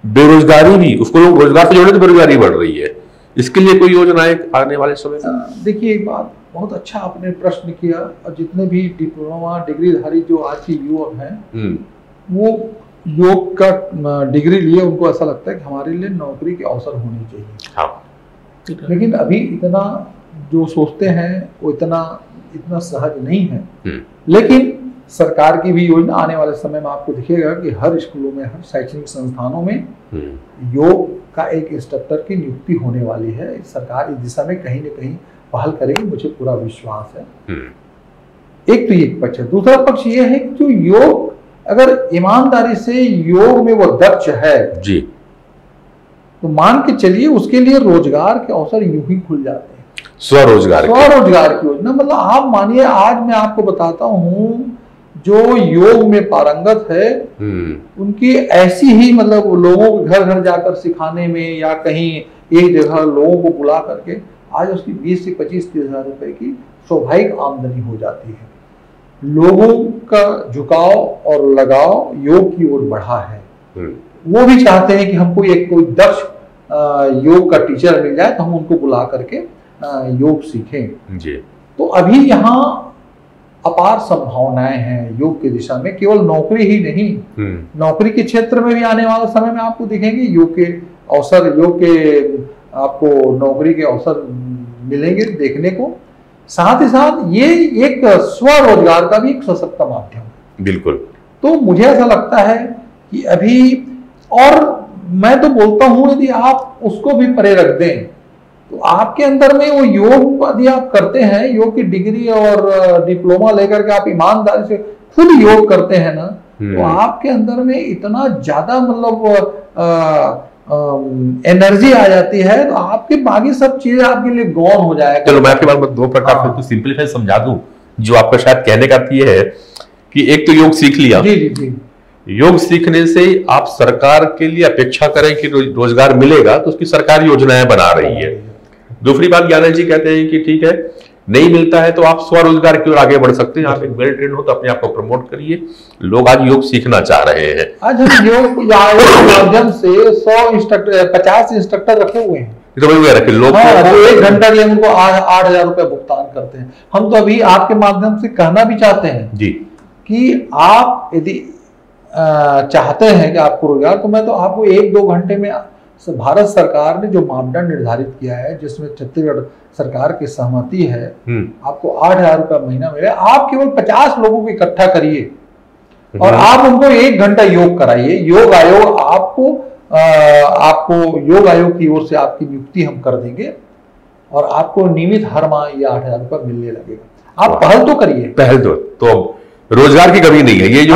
बेरोजगारी भी, उसको लोग रोजगार से जोड़े तो बेरोजगारी बढ़ रही है। इसके लिए कोई योजनाएं आने वाले समय में? देखिए, एक बात बहुत अच्छा आपने प्रश्न किया, और जितने भी डिप्लोमा डिग्रीधारी जो आज के युवक हैं, वो योग का डिग्री लिए, उनको ऐसा लगता है कि हमारे लिए नौकरी के अवसर होने चाहिए। हाँ। लेकिन अभी इतना जो सोचते हैं वो इतना सहज नहीं है। लेकिन सरकार की भी योजना आने वाले समय में आपको दिखेगा कि हर स्कूलों में, हर शैक्षणिक संस्थानों में योग का एक इंस्ट्रक्टर की नियुक्ति होने वाली है। सरकार इस दिशा में कहीं न कहीं पहल करेगी, मुझे पूरा विश्वास है। एक तो ये पक्ष है। दूसरा पक्ष ये है कि जो योग, अगर ईमानदारी से योग में वो दक्ष है जी, तो मान के चलिए उसके लिए रोजगार के अवसर यूं ही खुल जाते हैं। स्वरोजगार की योजना, मतलब आप मानिए, आज मैं आपको बताता हूँ, जो योग में पारंगत है उनकी ऐसी ही, मतलब लोगों को घर घर जाकर सिखाने में, या कहीं एक जगह लोगों को बुला करके, आज उसकी 20 से 25-30 हज़ार रुपए की स्वाभाविक आमदनी हो जाती है। लोगों का झुकाव और लगाव योग की ओर बढ़ा है। वो भी चाहते हैं कि हमको एक कोई दक्ष योग का टीचर मिल जाए तो हम उनको बुला करके योग सीखें जी। तो अभी यहाँ अपार संभावनाएं हैं योग की दिशा में, केवल नौकरी ही नहीं, नौकरी के क्षेत्र में भी आने वाले समय में आपको दिखेंगे योग के अवसर, योग के आपको नौकरी के अवसर मिलेंगे देखने को। साथ ही साथ ये एक स्वरोजगार का भी एक सशक्त माध्यम है। बिल्कुल। तो मुझे ऐसा लगता है कि अभी, और मैं तो बोलता हूं यदि आप उसको भी परे रख दें तो आपके अंदर में वो योग यदि आप करते हैं, योग की डिग्री और डिप्लोमा लेकर के आप ईमानदारी से खुद योग करते हैं ना, तो आपके अंदर में इतना ज्यादा मतलब एनर्जी आ जाती है, तो आपके बाकी सब चीजें आपके लिए गौण हो जाएगा। चलो मैं आपके बारे में दो प्रकार से सिंपलीफाई समझा दूं, जो आपका शायद कहने का ये है कि एक तो योग सीख लिया, जी जी जी, योग सीखने से आप सरकार के लिए अपेक्षा करें कि रोजगार मिलेगा, तो उसकी सरकार योजनाएं बना रही है। दूसरी बात ज्ञानेश जी कहते हैं कि ठीक है नहीं मिलता है तो आप स्वरोजगार की ओर आगे बढ़ सकते हैं, आप एक वेल ट्रेन हो तो अपने आप को प्रमोट करिए। लोग आज योग सीखना चाह रहे हैं। आज हम योग के माध्यम से 50 इंस्ट्रक्टर रखे हुए हैं, तो रखे लोग 1 घंटा के लिए उनको 8,000 रुपए भुगतान करते हैं। हम तो अभी आपके माध्यम से कहना भी चाहते हैं जी कि आप यदि चाहते हैं कि आपको रोजगार, तो मैं तो आपको 1-2 घंटे में भारत सरकार ने जो मापदंड निर्धारित किया है, जिसमें छत्तीसगढ़ सरकार की सहमति है, आपको 8,000 रुपया महीना मिले। आप केवल 50 लोगों को इकट्ठा करिए और आप उनको 1 घंटा योग कराइए। योग आयोग आपको योग आयोग की ओर से आपकी नियुक्ति हम कर देंगे और आपको नियमित हर माह ये 8,000 रुपया मिलने लगेगा। आप पहल तो करिए। पहल तो रोजगार की कमी नहीं है। ये जो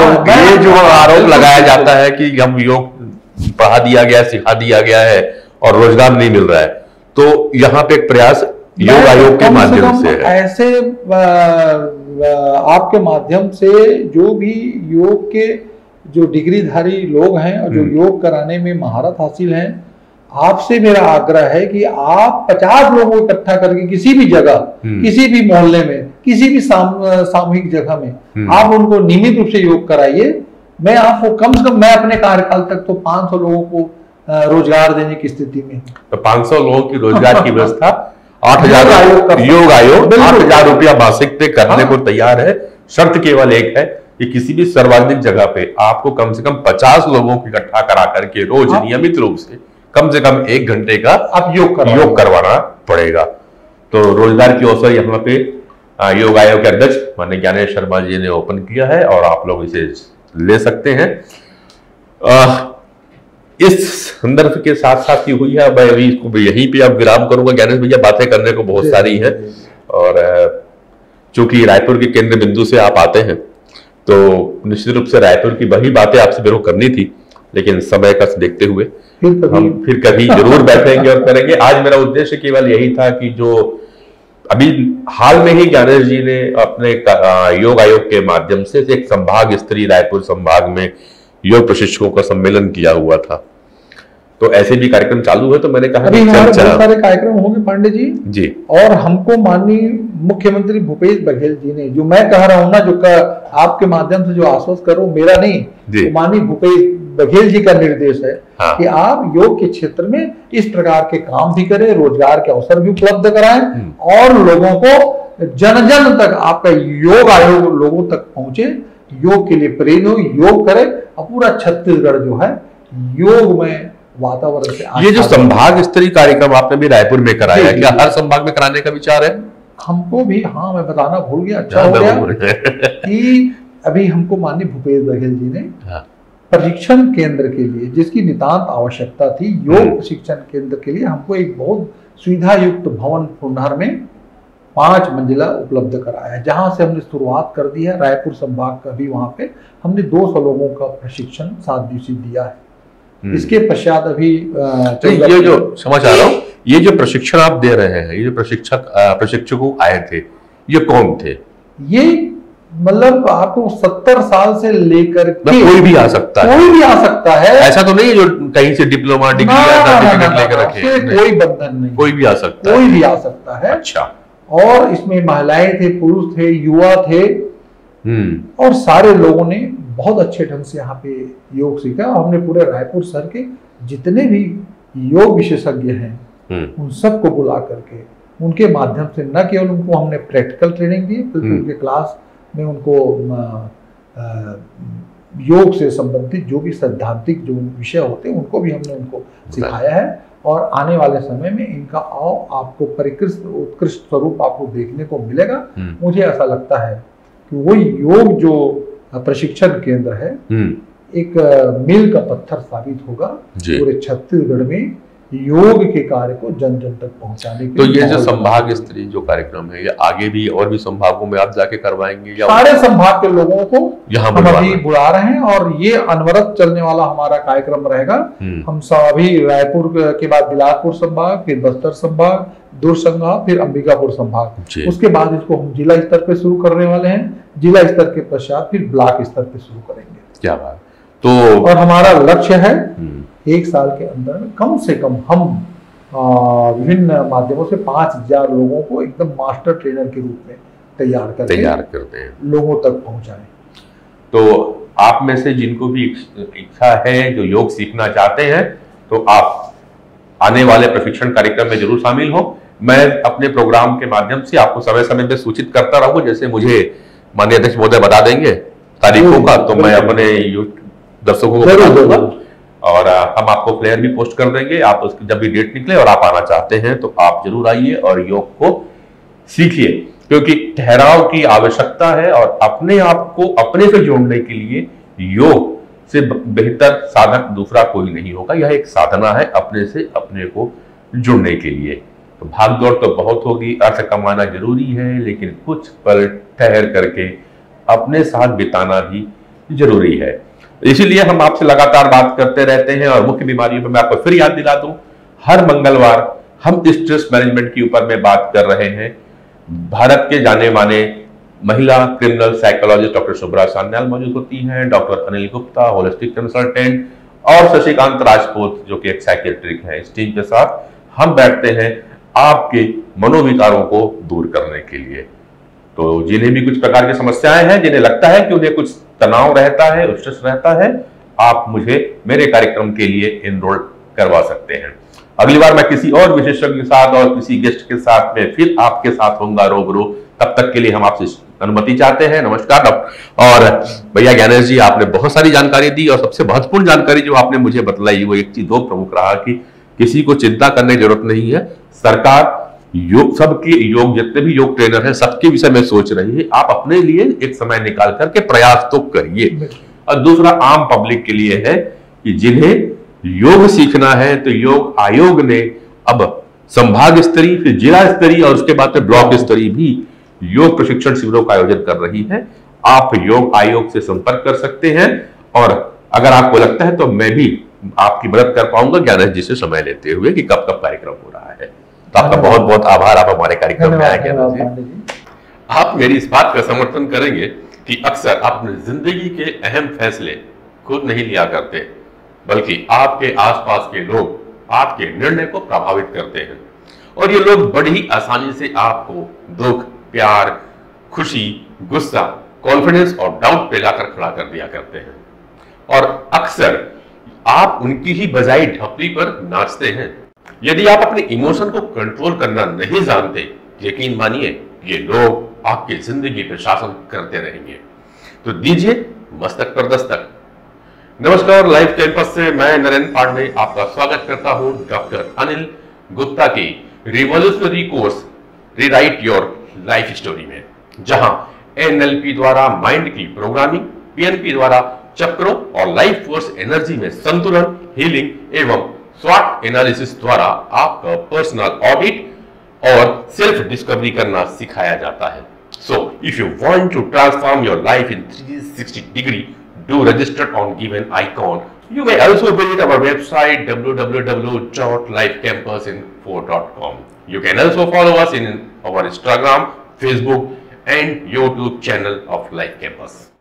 आरोप लगाया जाता है कि हम योग पढ़ा दिया गया, सिखा दिया गया है और रोजगार नहीं मिल रहा है, तो यहाँ पे एक प्रयास योग आयोग के माध्यम से है। ऐसे आपके माध्यम से जो भी योग के जो डिग्रीधारी लोग हैं और जो योग कराने में महारत हासिल है, आपसे मेरा आग्रह है कि आप 50 लोगों को इकट्ठा करके किसी भी जगह, किसी भी मोहल्ले में, किसी भी सामूहिक जगह में आप उनको नियमित रूप से योग कराइए। मैं आपको कम से कम, मैं अपने कार्यकाल तक तो 500 लोगों को रोजगार देने की स्थिति में, तो 500 लोगों की रोजगार की व्यवस्था 8,000 योग आयोग 8,000 रुपया मासिक पे करने को तैयार है। शर्त केवल एक है कि किसी भी सार्वजनिक जगह पे आपको कम से कम 50 लोगों को इकट्ठा करा करके रोज नियमित रूप से कम 1 घंटे का आप योग करवाना पड़ेगा। तो रोजगार की अवसर यहाँ पे योग आयोग के अध्यक्ष माननीय ज्ञानेश शर्मा जी ने ओपन किया है और आप लोग इसे ले सकते हैं। इस संदर्भ के साथ साथ ही हुई है, मैं अभी इसको यहीं पे अब विराम करूंगा। ज्ञानेश भैया बातें करने को बहुत सारी है और चूंकि रायपुर के केंद्र बिंदु से आप आते हैं तो निश्चित रूप से रायपुर की वही बातें आपसे मेरे को करनी थी, लेकिन समय का देखते हुए हम फिर कभी जरूर बैठेंगे और करेंगे। आज मेरा उद्देश्य केवल यही था कि जो अभी हाल में ही ज्ञानेश जी ने अपने योग आयोग के माध्यम से एक संभाग स्तरीय रायपुर संभाग में योग प्रशिक्षकों का सम्मेलन किया हुआ था, तो ऐसे भी कार्यक्रम चालू है। तो मैंने कहा अभी हमारे बहुत सारे कार्यक्रम होंगे पांडे जी, और हमको माननीय मुख्यमंत्री भूपेश बघेल जी ने, जो मैं कह रहा हूँ ना, जो आपके माध्यम से जो आश्वस्त करो, मेरा नहीं, तो माननीय भूपेश बघेल जी का निर्देश है कि आप योग के क्षेत्र में इस प्रकार के काम भी करें, रोजगार के अवसर भी उपलब्ध कराएं और लोगों को जन जन तक आपका योग आयोग लोगों तक पहुंचे, योग के लिए प्रेरित हो, योग करे और पूरा छत्तीसगढ़ जो है योग में वातावरण से। ये जो संभाग स्तरीय कार्यक्रम आपने भी रायपुर में कराया, क्या हर संभाग में कराने का विचार है? हमको भी, हाँ मैं बताना भूल गया, अच्छा हो गया कि अभी हमको माननीय भूपेश बघेल जी ने प्रशिक्षण केंद्र के लिए, जिसकी नितांत आवश्यकता थी, योग प्रशिक्षण केंद्र के लिए हमको एक बहुत सुविधा युक्त भवन पुनहर में 5 मंजिला उपलब्ध कराया है, जहां से हमने शुरुआत कर दी है। रायपुर संभाग का भी वहां पे हमने 200 लोगों का प्रशिक्षण 7 दिवसीय दिया है। इसके पश्चात अभी ये जो समझ आ रहा हूँ, ये जो प्रशिक्षण आप दे रहे हैं, ये जो प्रशिक्षकों आए थे, ये कौन थे? ये मतलब आपको 70 साल से लेकर के कोई भी आ सकता है, कोई भी आ सकता है, ऐसा तो नहीं है जो कहीं से डिप्लोमा डिग्री सर्टिफिकेट लेकर रखे, कोई बंधन नहीं, कोई भी आ सकता है। अच्छा। और इसमें महिलाएं थे, पुरुष थे, युवा थे, और सारे लोगों ने बहुत अच्छे ढंग से यहाँ पे योग सीखा। हमने पूरे रायपुर शहर के जितने भी योग विशेषज्ञ हैं उन सबको बुला करके उनके माध्यम से न केवल उनको हमने प्रैक्टिकल ट्रेनिंग दी, बल्कि उनके क्लास में उनको योग से संबंधित जो भी सैद्धांतिक जो विषय होते हैं उनको भी हमने उनको सिखाया है। और आने वाले समय में इनका आपको उत्कृष्ट स्वरूप आपको देखने को मिलेगा। मुझे ऐसा लगता है कि वो योग जो प्रशिक्षण केंद्र है एक मील का पत्थर साबित होगा पूरे छत्तीसगढ़ में योग के कार्य को जन जन तक पहुंचाने के। तो ये जो संभाग स्तरीय जो कार्यक्रम है, ये आगे भी और भी संभागों में आप जाके करवाएंगे या सारे संभाग के लोगों को यहाँ हम अभी बुला रहे हैं और ये अनवरत चलने वाला हमारा कार्यक्रम रहेगा। हम अभी रायपुर के बाद बिलासपुर संभाग, फिर बस्तर संभाग, दुर्ग संभाग, फिर अंबिकापुर संभाग, उसके बाद इसको हम जिला स्तर पे शुरू करने वाले हैं। जिला स्तर के पश्चात फिर ब्लॉक स्तर पे शुरू करेंगे। क्या बात। तो और हमारा लक्ष्य है 1 साल के अंदर में कम से कम हम विभिन्न माध्यमों से 5000 लोगों को एकदम मास्टर ट्रेनर के रूप में तैयार करते हैं, लोगों तक पहुंचाएं। तो आप में से जिनको भी इच्छा है जो योग सीखना चाहते हैं, तो आप आने वाले प्रशिक्षण कार्यक्रम में जरूर शामिल हो। मैं अपने प्रोग्राम के माध्यम से आपको समय समय पर सूचित करता रहूं। जैसे मुझे माननीय अध्यक्ष महोदय बता देंगे तारीखों का, तो मैं अपने दर्शकों को बता दूंगा और हम आपको फ्लेयर भी पोस्ट कर देंगे। आप उसकी जब भी डेट निकले और आप आना चाहते हैं तो आप जरूर आइए और योग को सीखिए, क्योंकि ठहराव की आवश्यकता है और अपने आप को अपने से जोड़ने के लिए योग से बेहतर साधक दूसरा कोई नहीं होगा। यह एक साधना है अपने से अपने को जुड़ने के लिए। तो भाग दौड़ तो बहुत होगी, अर्थ कमाना जरूरी है, लेकिन कुछ पल ठहर करके अपने साथ बिताना भी जरूरी है। इसीलिए हम आपसे लगातार बात करते रहते हैं। और मुख्य बीमारियों पर मैं आपको फिर याद दिला दूं, हर मंगलवार हम स्ट्रेस मैनेजमेंट के ऊपर में बात कर रहे हैं। भारत के जाने माने महिला criminal psychologist doctor Shubhra Sanyal मौजूद होती हैं, doctor Anil Gupta holistic consultant और शशिकांत राजपूत जो कि एक साइकेट्रिक है। इस टीम के साथ हम बैठते हैं आपके मनोविकारों को दूर करने के लिए। तो जिन्हें भी कुछ प्रकार की समस्याएं हैं, जिन्हें लगता है कि उन्हें कुछ तनाव रहता है, स्ट्रेस रहता है, आप मुझे मेरे कार्यक्रम के लिए एनरोल करवा सकते हैं। अगली बार मैं किसी और विशेषज्ञ के साथ और किसी गेस्ट के साथ में फिर आपके साथ होऊंगा रूबरू। तब तक के लिए हम आपसे अनुमति चाहते हैं। नमस्कार डॉक्टर। और भैया ज्ञानेश जी, आपने बहुत सारी जानकारी दी और सबसे महत्वपूर्ण जानकारी जो आपने मुझे बतलाई वो एक चीज दो प्रमुख रहा कि किसी को चिंता करने की जरूरत नहीं है। सरकार योग सबके योग जितने भी योग ट्रेनर हैं सबके विषय में सोच रही है। आप अपने लिए एक समय निकाल करके प्रयास तो करिए। और दूसरा आम पब्लिक के लिए है कि जिन्हें योग सीखना है तो योग आयोग ने अब संभाग स्तरीय, फिर जिला स्तरीय और उसके बाद ब्लॉक स्तरीय भी योग प्रशिक्षण शिविरों का आयोजन कर रही है। आप योग आयोग से संपर्क कर सकते हैं और अगर आपको लगता है तो मैं भी आपकी मदद कर पाऊंगा ज्ञानेश जी से समय लेते हुए कि कब कब कार्यक्रम हो रहा है। तो आपका बहुत बहुत आभार, आप हमारे कार्यक्रम में आए ज्ञानेश जी। आप मेरी इस बात का समर्थन करेंगे कि अक्सर अपनी जिंदगी के अहम फैसले खुद नहीं लिया करते, बल्कि आपके आसपास के लोग आपके निर्णय को प्रभावित करते हैं। और ये लोग बड़ी ही आसानी से आपको दुख, प्यार, खुशी, गुस्सा, कॉन्फिडेंस और डाउट पे लाकर खड़ा कर दिया करते हैं। और अक्सर आप उनकी ही बजाई ढपली पर नाचते हैं। यदि आप अपने इमोशन को कंट्रोल करना नहीं जानते, यकीन मानिए ये लोग आपकी जिंदगी पर शासन करते रहेंगे। तो दीजिए मस्तक पर दस्तक। नमस्कार, लाइफ कैंपस से मैं नरेंद्र पांडे आपका स्वागत करता हूं डॉक्टर अनिल गुप्ता की revolutionary course rewrite your life story में, जहां एनएलपी द्वारा माइंड की प्रोग्रामिंग, पीएनपी द्वारा चक्रों और लाइफ फोर्स एनर्जी में संतुलन, हीलिंग एवं स्वॉट एनालिसिस द्वारा आपका पर्सनल ऑडिट और सेल्फ डिस्कवरी करना सिखाया जाता है। So, if you want to transform your life in 360 degree, do register on given icon. You may also visit our website www.lifecampusinfo.com. You can also follow us in our Instagram, Facebook and YouTube channel of Life Campus.